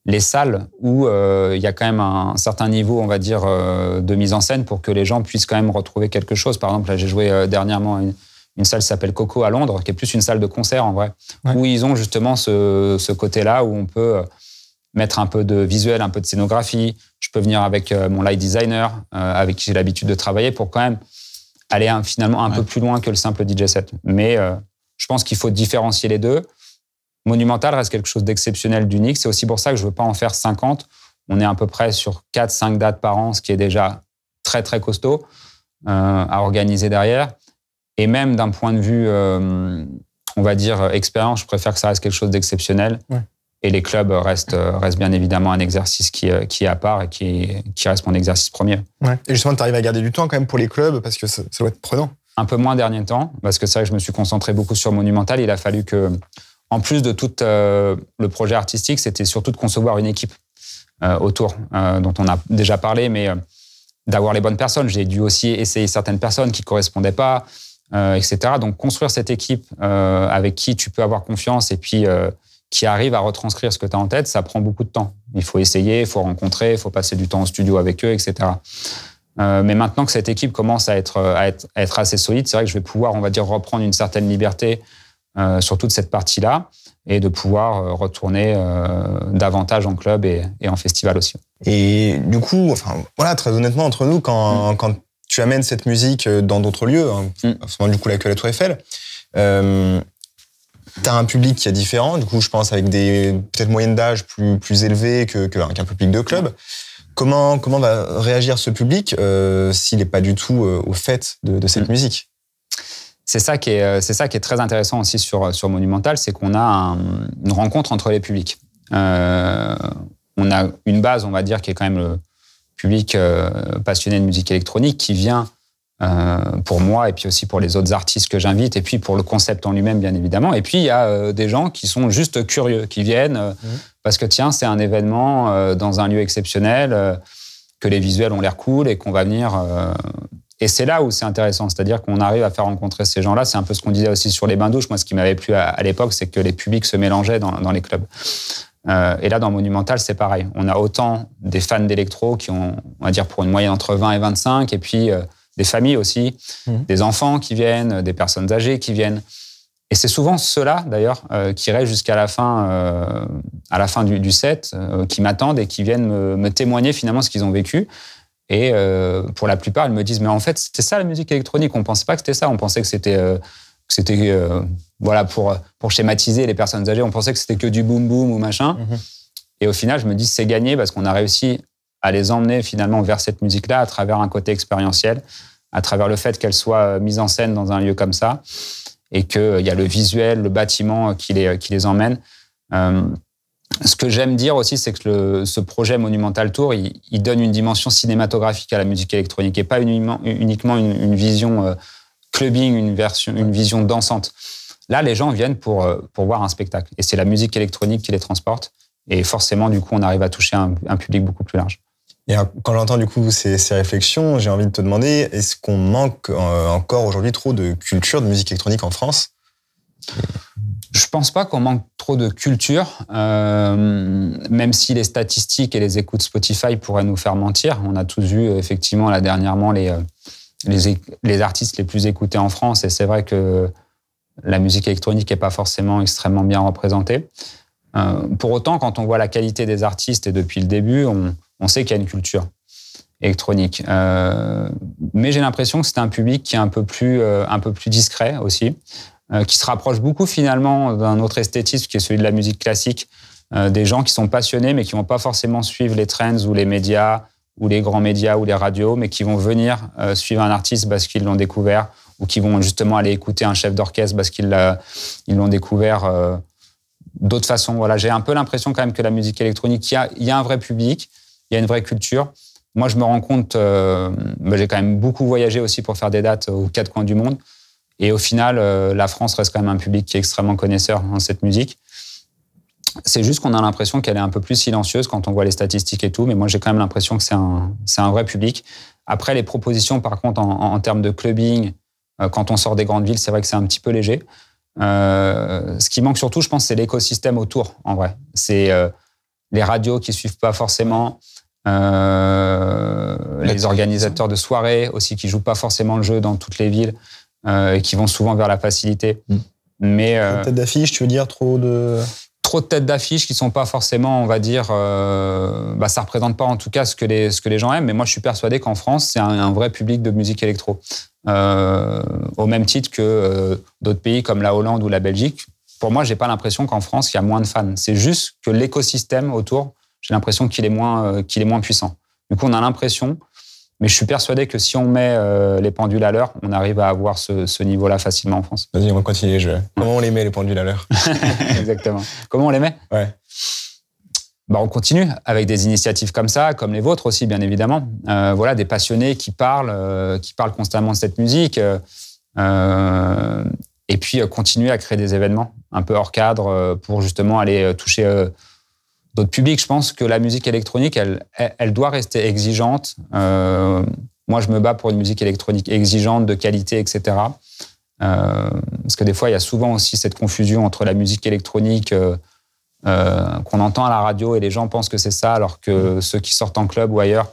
les salles où il y a quand même un certain niveau, on va dire, de mise en scène pour que les gens puissent quand même retrouver quelque chose. Par exemple, là, j'ai joué dernièrement une salle qui s'appelle Coco à Londres, qui est plus une salle de concert en vrai, où ils ont justement ce côté-là où on peut mettre un peu de visuel, un peu de scénographie. Je peux venir avec mon light designer, avec qui j'ai l'habitude de travailler pour quand même aller finalement un peu plus loin que le simple DJ set. Mais je pense qu'il faut différencier les deux. Monumental reste quelque chose d'exceptionnel, d'unique. C'est aussi pour ça que je ne veux pas en faire 50. On est à peu près sur 4-5 dates par an, ce qui est déjà très, très costaud à organiser derrière. Et même d'un point de vue, on va dire, expérience, je préfère que ça reste quelque chose d'exceptionnel. Ouais. Et les clubs restent bien évidemment un exercice qui est à part et qui reste mon exercice premier. Ouais. Et justement, tu arrives à garder du temps quand même pour les clubs parce que ça doit être prenant. Un peu moins dernier temps, parce que c'est vrai que je me suis concentré beaucoup sur Monumental. Il a fallu que, en plus de tout le projet artistique, c'était surtout de concevoir une équipe autour, dont on a déjà parlé, mais d'avoir les bonnes personnes. J'ai dû aussi essayer certaines personnes qui ne correspondaient pas, etc. Donc, construire cette équipe avec qui tu peux avoir confiance et puis qui arrive à retranscrire ce que tu as en tête, ça prend beaucoup de temps. Il faut essayer, il faut rencontrer, il faut passer du temps au studio avec eux, etc. Mais maintenant que cette équipe commence à être assez solide, c'est vrai que je vais pouvoir, on va dire, reprendre une certaine liberté sur toute cette partie-là et de pouvoir retourner davantage en club et en festival aussi. Et du coup, enfin, voilà, très honnêtement, entre nous, quand tu amènes cette musique dans d'autres lieux, du coup, la Tour Eiffel, t'as un public qui est différent, du coup, je pense, avec des peut-être moyennes d'âge plus élevées qu'un public de club. Comment va réagir ce public s'il n'est pas du tout au fait de cette musique? C'est ça qui est très intéressant aussi sur Monumental, c'est qu'on a une rencontre entre les publics. On a une base, on va dire, qui est quand même le public passionné de musique électronique qui vient pour moi et puis aussi pour les autres artistes que j'invite et puis pour le concept en lui-même, bien évidemment. Et puis, il y a des gens qui sont juste curieux, qui viennent parce que, tiens, c'est un événement dans un lieu exceptionnel, que les visuels ont l'air cool et qu'on va venir... Et c'est là où c'est intéressant, c'est-à-dire qu'on arrive à faire rencontrer ces gens-là. C'est un peu ce qu'on disait aussi sur les bains-douches. Moi, ce qui m'avait plu à l'époque, c'est que les publics se mélangeaient dans les clubs. Et là, dans Monumental, c'est pareil. On a autant des fans d'électro qui ont, on va dire, pour une moyenne entre 20 et 25, et puis des familles aussi, des enfants qui viennent, des personnes âgées qui viennent. Et c'est souvent ceux-là, d'ailleurs, qui restent jusqu'à la fin du set, qui m'attendent et qui viennent me témoigner finalement ce qu'ils ont vécu. Et pour la plupart, ils me disent « Mais en fait, c'était ça la musique électronique. On ne pensait pas que c'était ça. On pensait que c'était c'était voilà, pour schématiser les personnes âgées, on pensait que c'était que du boom boom ou machin. Et au final, je me dis c'est gagné parce qu'on a réussi à les emmener finalement vers cette musique-là à travers un côté expérientiel, à travers le fait qu'elle soit mise en scène dans un lieu comme ça, et qu'il y a le visuel, le bâtiment qui les emmène. Ce que j'aime dire aussi, c'est que ce projet Monumental Tour, il donne une dimension cinématographique à la musique électronique et pas uniquement une vision clubbing, une vision dansante. Là, les gens viennent pour voir un spectacle. Et c'est la musique électronique qui les transporte. Et forcément, du coup, on arrive à toucher un public beaucoup plus large. Et quand j'entends du coup ces réflexions, j'ai envie de te demander, est-ce qu'on manque encore aujourd'hui trop de culture de musique électronique en France ? Je pense pas qu'on manque trop de culture, même si les statistiques et les écoutes Spotify pourraient nous faire mentir. On a tous vu effectivement là dernièrement les artistes les plus écoutés en France, et c'est vrai que la musique électronique n'est pas forcément extrêmement bien représentée. Pour autant, quand on voit la qualité des artistes, et depuis le début, on sait qu'il y a une culture électronique. Mais j'ai l'impression que c'est un public qui est un peu plus discret aussi, qui se rapproche beaucoup finalement d'un autre esthétisme qui est celui de la musique classique, des gens qui sont passionnés mais qui ne vont pas forcément suivre les trends ou les médias ou les grands médias ou les radios, mais qui vont venir suivre un artiste parce qu'ils l'ont découvert, ou qui vont justement aller écouter un chef d'orchestre parce qu'ils l'ont découvert d'autres façons. Voilà, j'ai un peu l'impression quand même que la musique électronique, il y a un vrai public, il y a une vraie culture. Moi, je me rends compte, j'ai quand même beaucoup voyagé aussi pour faire des dates aux quatre coins du monde. Et au final, la France reste quand même un public qui est extrêmement connaisseur en cette musique. C'est juste qu'on a l'impression qu'elle est un peu plus silencieuse quand on voit les statistiques et tout. Mais moi, j'ai quand même l'impression que c'est un vrai public. Après, les propositions, par contre, en termes de clubbing, quand on sort des grandes villes, c'est vrai que c'est un petit peu léger. Ce qui manque surtout, je pense, c'est l'écosystème autour, en vrai. C'est les radios qui ne suivent pas forcément, les organisateurs de soirées aussi qui ne jouent pas forcément le jeu dans toutes les villes, et qui vont souvent vers la facilité. Mais, trop de têtes d'affiche, tu veux dire trop de têtes d'affiche qui ne sont pas forcément, on va dire, ça ne représente pas en tout cas ce que les gens aiment. Mais moi, je suis persuadé qu'en France, c'est un vrai public de musique électro. Au même titre que d'autres pays comme la Hollande ou la Belgique. Pour moi, je n'ai pas l'impression qu'en France, il y a moins de fans. C'est juste que l'écosystème autour, j'ai l'impression qu'il est moins puissant. Du coup, on a l'impression, mais je suis persuadé que si on met les pendules à l'heure, on arrive à avoir ce niveau-là facilement en France. Vas-y, on va continuer les jeux. Comment on les met, les pendules à l'heure ? Exactement. Comment on les met ? Ouais. On continue avec des initiatives comme ça, comme les vôtres aussi, bien évidemment. Voilà, des passionnés qui parlent constamment de cette musique. Et puis, continuer à créer des événements un peu hors cadre pour justement aller toucher d'autres publics. Je pense que la musique électronique, elle doit rester exigeante. Moi, je me bats pour une musique électronique exigeante, de qualité, etc. Parce que des fois, il y a souvent aussi cette confusion entre la musique électronique qu'on entend à la radio et les gens pensent que c'est ça, alors que ceux qui sortent en club ou ailleurs,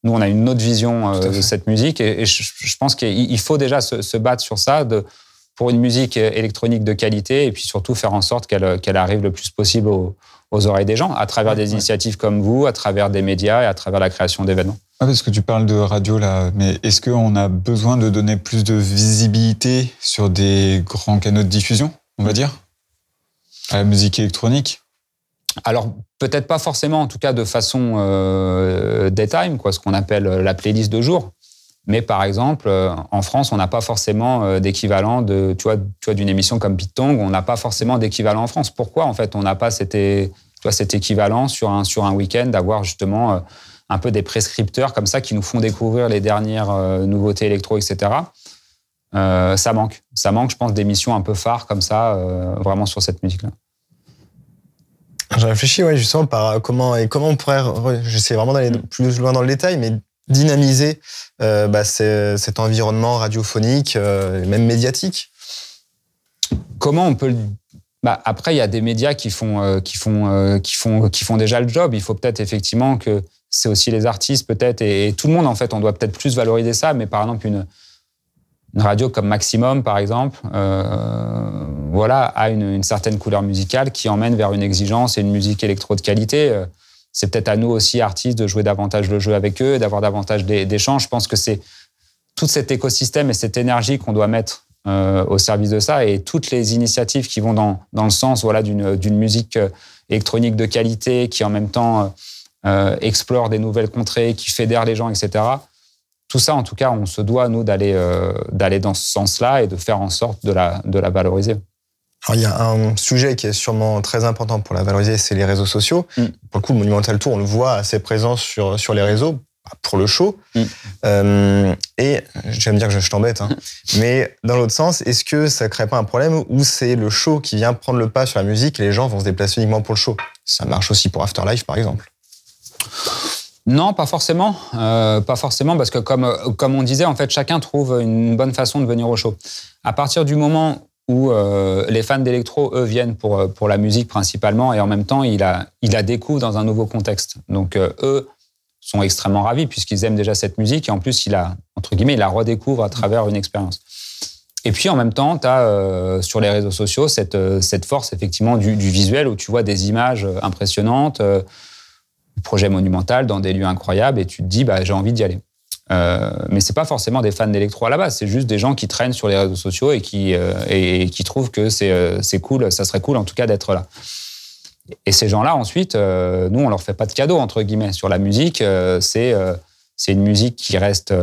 nous, on a une autre vision de cette musique. Et je pense qu'il faut déjà se battre sur ça, pour une musique électronique de qualité, et puis surtout faire en sorte qu'elle arrive le plus possible aux oreilles des gens, à travers des initiatives comme vous, à travers des médias et à travers la création d'événements. Parce que tu parles de radio là, mais est-ce qu'on a besoin de donner plus de visibilité sur des grands canaux de diffusion, on va dire, à la musique électronique ? Alors, peut-être pas forcément, en tout cas de façon daytime, ce qu'on appelle la playlist de jour. Mais par exemple, en France, on n'a pas forcément d'équivalent d'une émission comme Beat Tong, on n'a pas forcément d'équivalent en France. Pourquoi, en fait, on n'a pas cet équivalent sur un week-end, d'avoir justement un peu des prescripteurs comme ça qui nous font découvrir les dernières nouveautés électro, etc. Ça manque, je pense, d'émissions un peu phares comme ça, vraiment sur cette musique-là. J'ai réfléchi, justement, par comment on pourrait, j'essaie vraiment d'aller plus loin dans le détail, mais dynamiser cet environnement radiophonique, même médiatique. Comment on peut après, il y a des médias qui font déjà le job. Il faut peut-être effectivement que c'est aussi les artistes peut-être et tout le monde en fait. On doit peut-être plus valoriser ça. Mais par exemple une radio comme Maximum par exemple, a une certaine couleur musicale qui emmène vers une exigence et une musique électro de qualité. C'est peut-être à nous aussi, artistes, de jouer davantage le jeu avec eux, d'avoir davantage d'échanges. Je pense que c'est tout cet écosystème et cette énergie qu'on doit mettre au service de ça. Et toutes les initiatives qui vont dans le sens d'une musique électronique de qualité, qui en même temps explore des nouvelles contrées, qui fédère les gens, etc. Tout ça, en tout cas, on se doit, nous, d'aller dans ce sens-là et de faire en sorte de la valoriser. Alors, il y a un sujet qui est sûrement très important pour la valoriser, c'est les réseaux sociaux. Pour le coup, le Monumental Tour, on le voit assez présent sur les réseaux, pour le show. Et j'aime dire que je t'embête, hein, mais dans l'autre sens, est-ce que ça ne crée pas un problème où c'est le show qui vient prendre le pas sur la musique et les gens vont se déplacer uniquement pour le show? Ça marche aussi pour Afterlife, par exemple. Non, pas forcément. Pas forcément, parce que comme on disait, en fait, chacun trouve une bonne façon de venir au show. À partir du moment où les fans d'électro, eux, viennent pour la musique principalement, et en même temps, ils la découvrent dans un nouveau contexte. Donc, eux sont extrêmement ravis puisqu'ils aiment déjà cette musique, et en plus, ils la redécouvrent à travers une expérience. Et puis, en même temps, tu as sur les réseaux sociaux cette force, effectivement, du visuel, où tu vois des images impressionnantes, projet monumental dans des lieux incroyables, et tu te dis, j'ai envie d'y aller. Mais c'est pas forcément des fans d'électro à la base, c'est juste des gens qui traînent sur les réseaux sociaux et qui trouvent que c'est cool, ça serait cool en tout cas d'être là. Et ces gens-là, ensuite, nous, on leur fait pas de cadeau, entre guillemets. Sur la musique, c'est une musique qui reste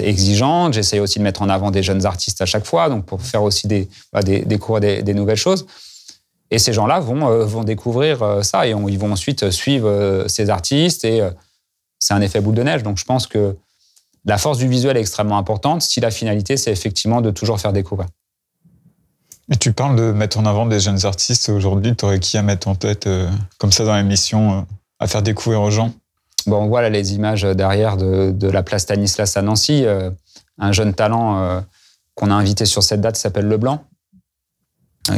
exigeante. J'essaye aussi de mettre en avant des jeunes artistes à chaque fois, donc pour faire aussi découvrir des nouvelles choses. Et ces gens-là vont découvrir ça, et ils vont ensuite suivre ces artistes, et c'est un effet boule de neige. Donc je pense que la force du visuel est extrêmement importante, si la finalité, c'est effectivement de toujours faire découvrir. Et tu parles de mettre en avant des jeunes artistes. Aujourd'hui, tu aurais qui à mettre en tête, comme ça, dans l'émission, à faire découvrir aux gens? Bon, on voit là les images derrière de la place Stanislas à Nancy. Un jeune talent qu'on a invité sur cette date s'appelle Leblanc,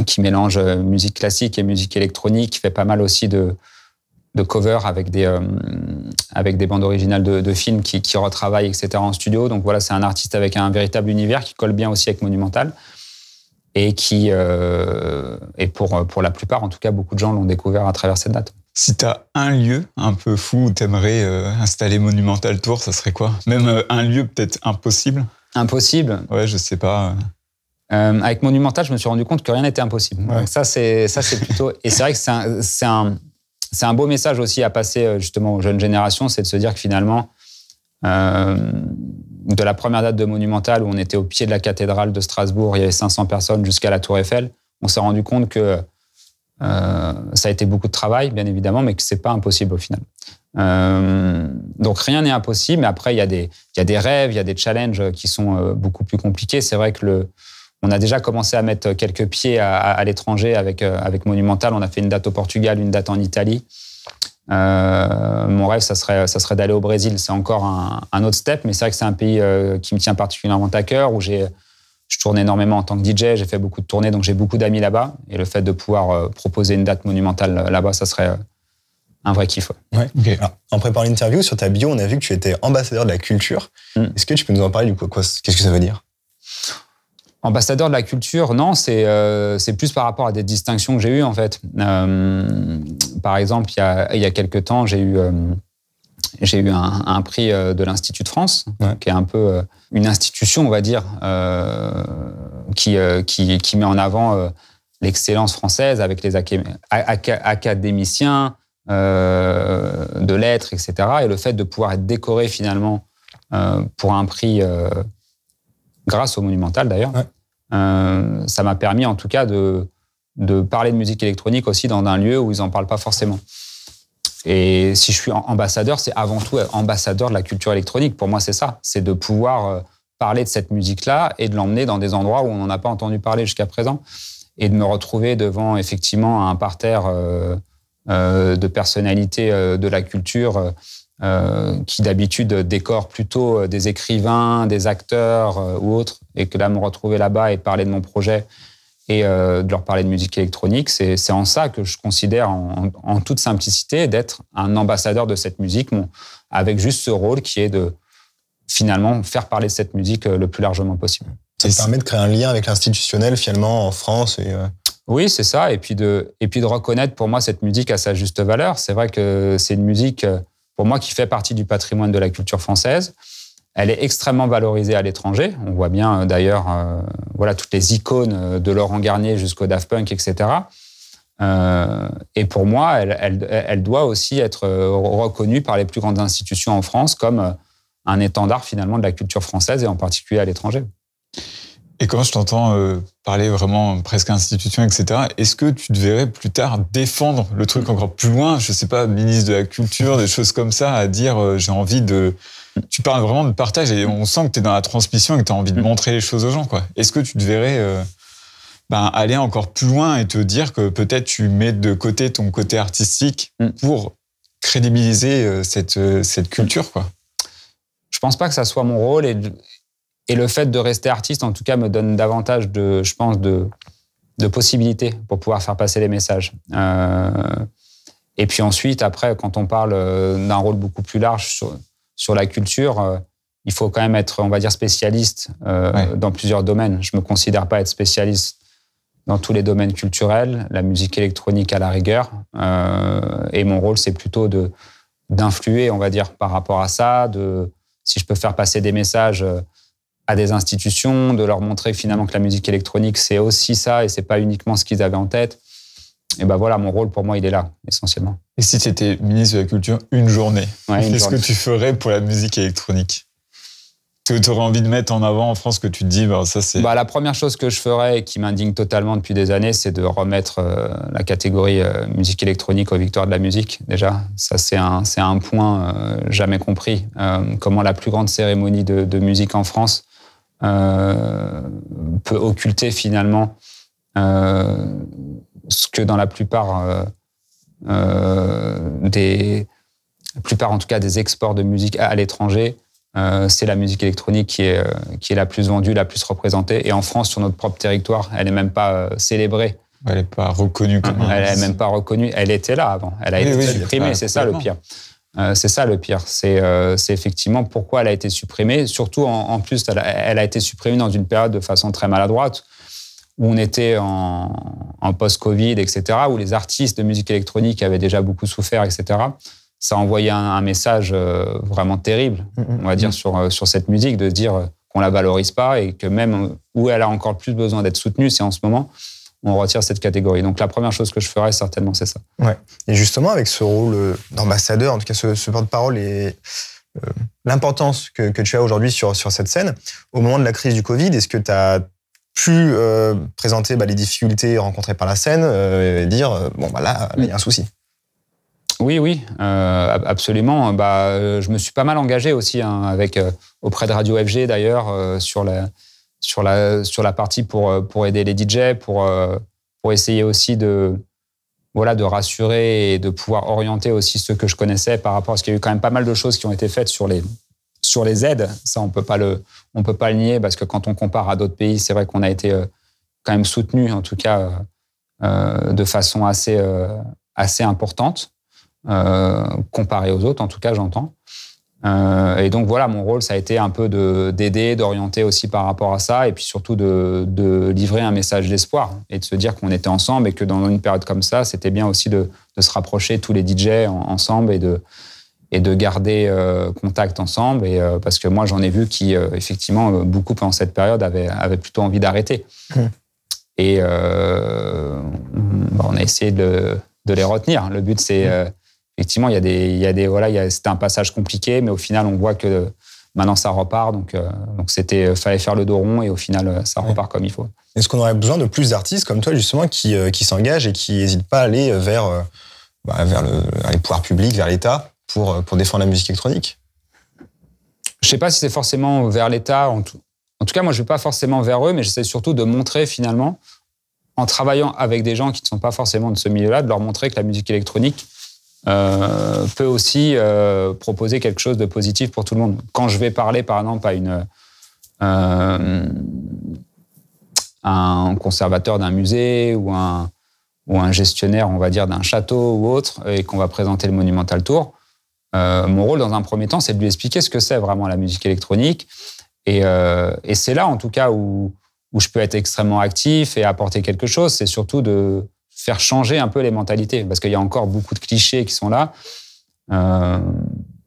qui mélange musique classique et musique électronique, qui fait pas mal aussi de covers avec des bandes originales de films qui retravaillent, etc. en studio. Donc voilà, c'est un artiste avec un véritable univers qui colle bien aussi avec Monumental, et qui, et pour la plupart, en tout cas, beaucoup de gens l'ont découvert à travers cette date. Si tu as un lieu un peu fou où tu aimerais installer Monumental Tour, ça serait quoi? Même un lieu peut-être impossible? Impossible? Ouais, je sais pas. Avec Monumental, je me suis rendu compte que rien n'était impossible. Ouais. Donc ça, c'est plutôt... Et c'est vrai que c'est un beau message aussi à passer justement aux jeunes générations, c'est de se dire que finalement, de la première date de Monumental, où on était au pied de la cathédrale de Strasbourg, il y avait 500 personnes jusqu'à la Tour Eiffel, on s'est rendu compte que ça a été beaucoup de travail, bien évidemment, mais que c'est pas impossible au final. Donc rien n'est impossible, mais après, il y a des rêves, il y a des challenges qui sont beaucoup plus compliqués. C'est vrai que on a déjà commencé à mettre quelques pieds à l'étranger avec Monumental. On a fait une date au Portugal, une date en Italie. Mon rêve, ça serait d'aller au Brésil. C'est encore un autre step, mais c'est vrai que c'est un pays qui me tient particulièrement à cœur, où je tourne énormément en tant que DJ, j'ai fait beaucoup de tournées, donc j'ai beaucoup d'amis là-bas. Et le fait de pouvoir proposer une date monumentale là-bas, ça serait un vrai kiff. Ouais. Okay. Alors, en préparant l'interview, sur ta bio, on a vu que tu étais ambassadeur de la culture. Est-ce que tu peux nous en parler du coup? Qu'est-ce que ça veut dire? Ambassadeur de la culture, non, c'est plus par rapport à des distinctions que j'ai eues, en fait. Par exemple, il y a quelques temps, j'ai eu un prix de l'Institut de France, qui est un peu une institution, on va dire, qui met en avant l'excellence française avec les académiciens de lettres, etc. Et le fait de pouvoir être décoré, finalement, pour un prix... grâce au Monumental d'ailleurs, ça m'a permis en tout cas de parler de musique électronique aussi dans un lieu où ils n'en parlent pas forcément. Et si je suis ambassadeur, c'est avant tout ambassadeur de la culture électronique. Pour moi, c'est ça, c'est de pouvoir parler de cette musique-là et de l'emmener dans des endroits où on n'en a pas entendu parler jusqu'à présent, et de me retrouver devant effectivement un parterre de personnalités de la culture qui d'habitude décorent plutôt des écrivains, des acteurs ou autres, et que là, me retrouver là-bas et parler de mon projet et de leur parler de musique électronique, c'est en ça que je considère en toute simplicité d'être un ambassadeur de cette musique, avec juste ce rôle qui est de finalement faire parler de cette musique le plus largement possible. Ça te permet de créer un lien avec l'institutionnel finalement en France et Oui, c'est ça, et puis de reconnaître pour moi cette musique à sa juste valeur. C'est vrai que c'est une musique pour moi qui fait partie du patrimoine de la culture française. Elle est extrêmement valorisée à l'étranger. On voit bien d'ailleurs toutes les icônes de Laurent Garnier jusqu'au Daft Punk, etc. Et pour moi, elle doit aussi être reconnue par les plus grandes institutions en France comme un étendard finalement de la culture française et en particulier à l'étranger. Et quand je t'entends parler vraiment presque institution, etc., est-ce que tu te verrais plus tard défendre le truc encore plus loin, je sais pas, ministre de la Culture, des choses comme ça, à dire j'ai envie de... Tu parles vraiment de partage et on sent que tu es dans la transmission et que tu as envie de montrer les choses aux gens, quoi. Est-ce que tu te verrais aller encore plus loin et te dire que peut-être tu mets de côté ton côté artistique pour crédibiliser cette culture, quoi? Je pense pas que ça soit mon rôle et le fait de rester artiste, en tout cas, me donne davantage de possibilités pour pouvoir faire passer les messages. Et puis ensuite, après, quand on parle d'un rôle beaucoup plus large sur la culture, il faut quand même être, on va dire, spécialiste dans plusieurs domaines. Je me considère pas être spécialiste dans tous les domaines culturels, la musique électronique à la rigueur. Et mon rôle, c'est plutôt d'influer, on va dire, par rapport à ça, si je peux faire passer des messages à des institutions, de leur montrer finalement que la musique électronique, c'est aussi ça et c'est pas uniquement ce qu'ils avaient en tête. Et voilà, mon rôle, pour moi, il est là, essentiellement. Et si tu étais ministre de la Culture une journée, qu'est-ce que tu ferais pour la musique électronique? Que tu aurais envie de mettre en avant en France, que tu te dis, ça c'est... La première chose que je ferais, et qui m'indigne totalement depuis des années, c'est de remettre la catégorie musique électronique aux victoires de la musique, déjà. Ça, c'est un point jamais compris. Comment la plus grande cérémonie de musique en France peut occulter finalement ce que dans la plupart en tout cas des exports de musique à l'étranger, c'est la musique électronique qui est la plus vendue, la plus représentée. Et en France, sur notre propre territoire, elle n'est même pas célébrée. Elle n'est pas reconnue. Elle n'est même pas reconnue. Elle était là avant. Elle a été supprimée. C'est ça le pire. C'est ça le pire. C'est effectivement pourquoi elle a été supprimée. Surtout, en plus, elle a été supprimée dans une période de façon très maladroite, où on était en post-Covid, etc., où les artistes de musique électronique avaient déjà beaucoup souffert, etc. Ça envoyait un message vraiment terrible, on va dire, sur cette musique, de dire qu'on la valorise pas et que même où elle a encore plus besoin d'être soutenue, c'est en ce moment, on retire cette catégorie. Donc la première chose que je ferais, certainement, c'est ça. Ouais. Et justement, avec ce rôle d'ambassadeur, en tout cas ce porte-parole et l'importance que tu as aujourd'hui sur cette scène, au moment de la crise du Covid, est-ce que tu as pu présenter les difficultés rencontrées par la scène et dire, là, il y a un souci? Oui, absolument. Je me suis pas mal engagé aussi auprès de Radio FG d'ailleurs sur la partie pour aider les DJ, pour essayer aussi de rassurer et de pouvoir orienter aussi ceux que je connaissais par rapport à ce qu'il y a eu quand même pas mal de choses qui ont été faites sur les aides. Ça, on peut pas le nier, parce que quand on compare à d'autres pays, c'est vrai qu'on a été quand même soutenu, en tout cas de façon assez importante. Comparé aux autres, en tout cas, j'entends. Et donc voilà, mon rôle, ça a été un peu d'aider, d'orienter aussi par rapport à ça, et puis surtout de livrer un message d'espoir et de se dire qu'on était ensemble et que dans une période comme ça, c'était bien aussi de se rapprocher tous les DJ ensemble et de garder contact ensemble. Et parce que moi, j'en ai vu qui, effectivement, beaucoup pendant cette période avaient plutôt envie d'arrêter. Et on a essayé de les retenir. Le but, c'est effectivement, c'était un passage compliqué, mais au final, on voit que maintenant, ça repart. Donc fallait faire le dos rond et au final, ça repart comme il faut. Est-ce qu'on aurait besoin de plus d'artistes comme toi, justement, qui s'engagent et qui n'hésitent pas à aller vers les pouvoirs publics, vers l'État, pour défendre la musique électronique? Je ne sais pas si c'est forcément vers l'État. En tout cas, moi, je ne vais pas forcément vers eux, mais j'essaie surtout de montrer, finalement, en travaillant avec des gens qui ne sont pas forcément de ce milieu-là, de leur montrer que la musique électronique peut aussi proposer quelque chose de positif pour tout le monde. Quand je vais parler, par exemple, à un conservateur d'un musée ou un gestionnaire, on va dire, d'un château ou autre, et qu'on va présenter le Monumental Tour, mon rôle, dans un premier temps, c'est de lui expliquer ce que c'est vraiment la musique électronique. Et c'est là, en tout cas, où je peux être extrêmement actif et apporter quelque chose. C'est surtout de faire changer un peu les mentalités, parce qu'il y a encore beaucoup de clichés qui sont là.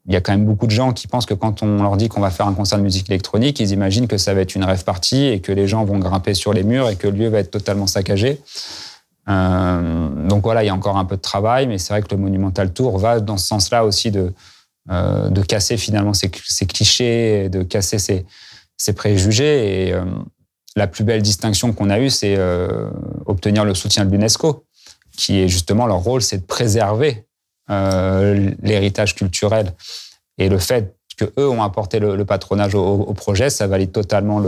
il y a quand même beaucoup de gens qui pensent que quand on leur dit qu'on va faire un concert de musique électronique, ils imaginent que ça va être une rave party et que les gens vont grimper sur les murs et que le lieu va être totalement saccagé. Donc voilà, il y a encore un peu de travail, mais c'est vrai que le Monumental Tour va dans ce sens-là aussi de casser finalement ces clichés, de casser ces préjugés. Et la plus belle distinction qu'on a eue, c'est obtenir le soutien de l'UNESCO, qui est justement leur rôle, c'est de préserver l'héritage culturel. Et le fait qu'eux ont apporté le patronage au projet, ça valide totalement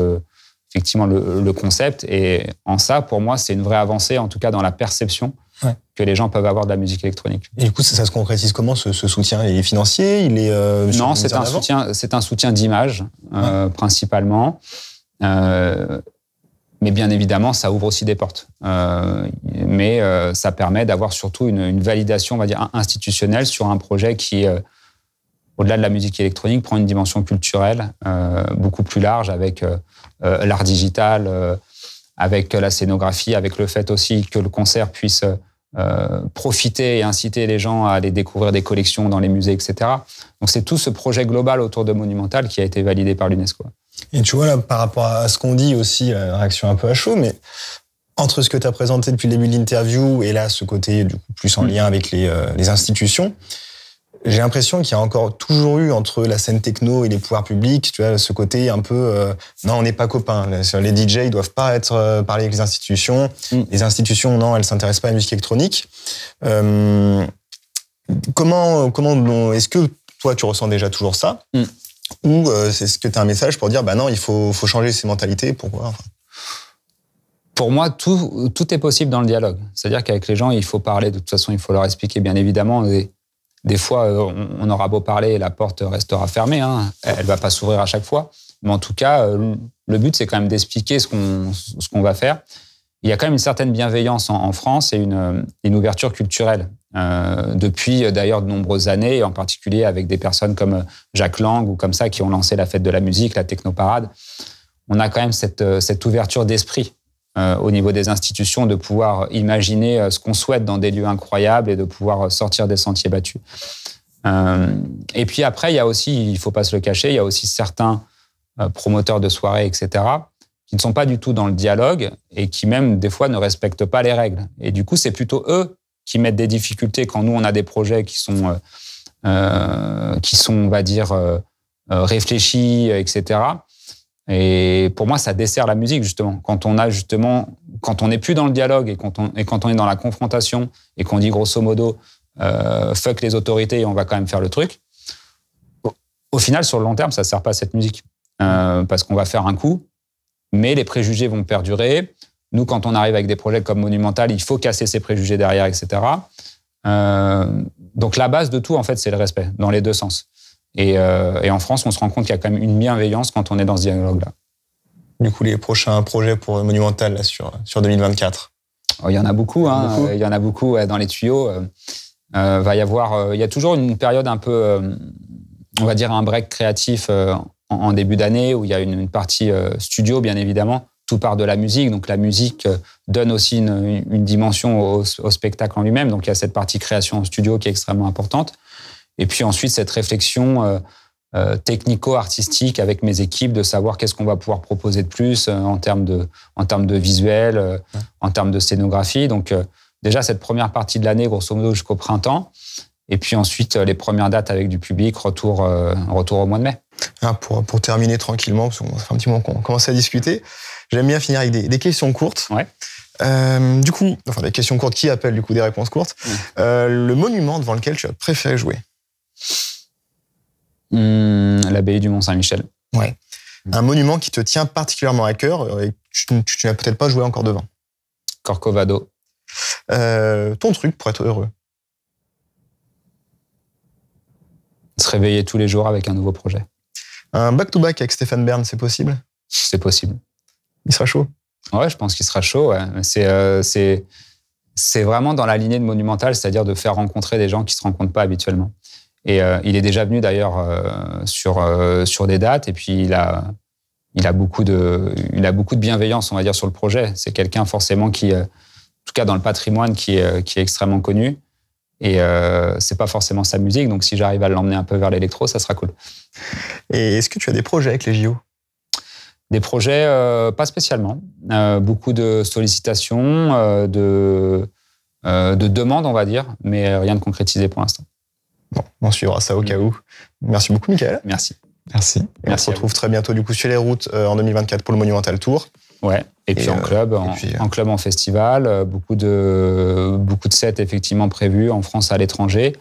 effectivement le concept. Et en ça, pour moi, c'est une vraie avancée, en tout cas dans la perception que les gens peuvent avoir de la musique électronique. Et du coup, ça se concrétise comment, ce soutien? Il est financier? Il est Non, c'est un soutien d'image, principalement. Mais bien évidemment, ça ouvre aussi des portes. Mais ça permet d'avoir surtout une validation, on va dire, institutionnelle sur un projet qui, au-delà de la musique électronique, prend une dimension culturelle beaucoup plus large avec l'art digital, avec la scénographie, avec le fait aussi que le concert puisse profiter et inciter les gens à aller découvrir des collections dans les musées, etc. Donc c'est tout ce projet global autour de Monumental qui a été validé par l'UNESCO. Et tu vois, là, par rapport à ce qu'on dit aussi, la réaction un peu à chaud, mais entre ce que tu as présenté depuis le début de l'interview et là, ce côté du coup plus en lien avec les institutions, j'ai l'impression qu'il y a encore toujours eu entre la scène techno et les pouvoirs publics, tu vois, ce côté un peu non, on n'est pas copains. Les DJ, ils doivent pas parler avec les institutions. Les institutions, non, elles s'intéressent pas à la musique électronique. Comment est-ce que toi, tu ressens déjà toujours ça? Ou est-ce que tu as un message pour dire, bah non, il faut changer ces mentalités? Pourquoi? Pour moi, tout est possible dans le dialogue. C'est-à-dire qu'avec les gens, il faut parler. De toute façon, il faut leur expliquer, bien évidemment. Des fois, on aura beau parler, la porte restera fermée. Hein. Elle ne va pas s'ouvrir à chaque fois. Mais en tout cas, le but, c'est quand même d'expliquer ce qu'on va faire. Il y a quand même une certaine bienveillance en France et une ouverture culturelle. Depuis d'ailleurs de nombreuses années, et en particulier avec des personnes comme Jacques Lang ou comme ça qui ont lancé la fête de la musique, la Technoparade. On a quand même cette ouverture d'esprit au niveau des institutions de pouvoir imaginer ce qu'on souhaite dans des lieux incroyables et de pouvoir sortir des sentiers battus. Et puis après, il y a aussi, il ne faut pas se le cacher, il y a aussi certains promoteurs de soirées, etc., qui ne sont pas du tout dans le dialogue et qui même des fois ne respectent pas les règles. Et du coup, c'est plutôt eux qui mettent des difficultés quand nous, on a des projets qui sont on va dire, réfléchis, etc. Et pour moi, ça dessert la musique, justement. Quand on n'est plus dans le dialogue et quand on est dans la confrontation et qu'on dit grosso modo fuck les autorités et on va quand même faire le truc, au final, sur le long terme, ça ne sert pas à cette musique. Parce qu'on va faire un coup, mais les préjugés vont perdurer. Nous, quand on arrive avec des projets comme Monumental, il faut casser ces préjugés derrière, etc. Donc la base de tout, en fait, c'est le respect, dans les deux sens. Et en France, on se rend compte qu'il y a quand même une bienveillance quand on est dans ce dialogue-là. Du coup, les prochains projets pour Monumental là, sur 2024? Il y en a beaucoup. Il y en a beaucoup dans les tuyaux. Va y avoir, il y a toujours une période un peu, on va dire un break créatif en début d'année où il y a une partie studio, bien évidemment. Tout part de la musique. Donc la musique donne aussi une dimension au spectacle en lui-même. Donc il y a cette partie création en studio qui est extrêmement importante. Et puis ensuite, cette réflexion technico-artistique avec mes équipes de savoir qu'est-ce qu'on va pouvoir proposer de plus en termes de visuel, en termes de scénographie. Donc déjà, cette première partie de l'année, grosso modo, jusqu'au printemps. Et puis ensuite, les premières dates avec du public, retour au mois de mai. Pour terminer tranquillement, parce qu'on fait un petit moment qu'on commence à discuter, j'aime bien finir avec des questions courtes. Ouais. Du coup, enfin des questions courtes qui appellent du coup des réponses courtes. Le monument devant lequel tu as préféré jouer? L'abbaye du Mont-Saint-Michel. Ouais. Un monument qui te tient particulièrement à cœur et que tu n'as peut-être pas joué encore devant? Corcovado. Ton truc pour être heureux? Se réveiller tous les jours avec un nouveau projet. Un back-to-back avec Stéphane Bern, c'est possible? C'est possible. Il sera chaud? Ouais, je pense qu'il sera chaud. Ouais. C'est vraiment dans la lignée de Monumental, c'est-à-dire de faire rencontrer des gens qui ne se rencontrent pas habituellement. Et il est déjà venu d'ailleurs sur des dates et puis il a beaucoup de bienveillance, on va dire, sur le projet. C'est quelqu'un forcément qui, en tout cas dans le patrimoine, qui est extrêmement connu. Et c'est pas forcément sa musique, donc si j'arrive à l'emmener un peu vers l'électro, ça sera cool. Et est-ce que tu as des projets avec les JO? Des projets, pas spécialement. Beaucoup de sollicitations, de demandes, on va dire, mais rien de concrétisé pour l'instant. Bon, on suivra ça au cas où. Merci beaucoup, Michael. Merci. Merci. Et on se retrouve très bientôt du coup sur les routes en 2024 pour le Monumental Tour. Ouais. Et puis en club, en club, en festival, beaucoup de sets effectivement prévus en France, à l'étranger.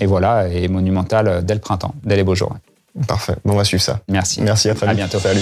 Et voilà, et Monumental dès le printemps, dès les beaux jours. Parfait. Bon, on va suivre ça. Merci. Merci, à très vite. À bientôt. Salut.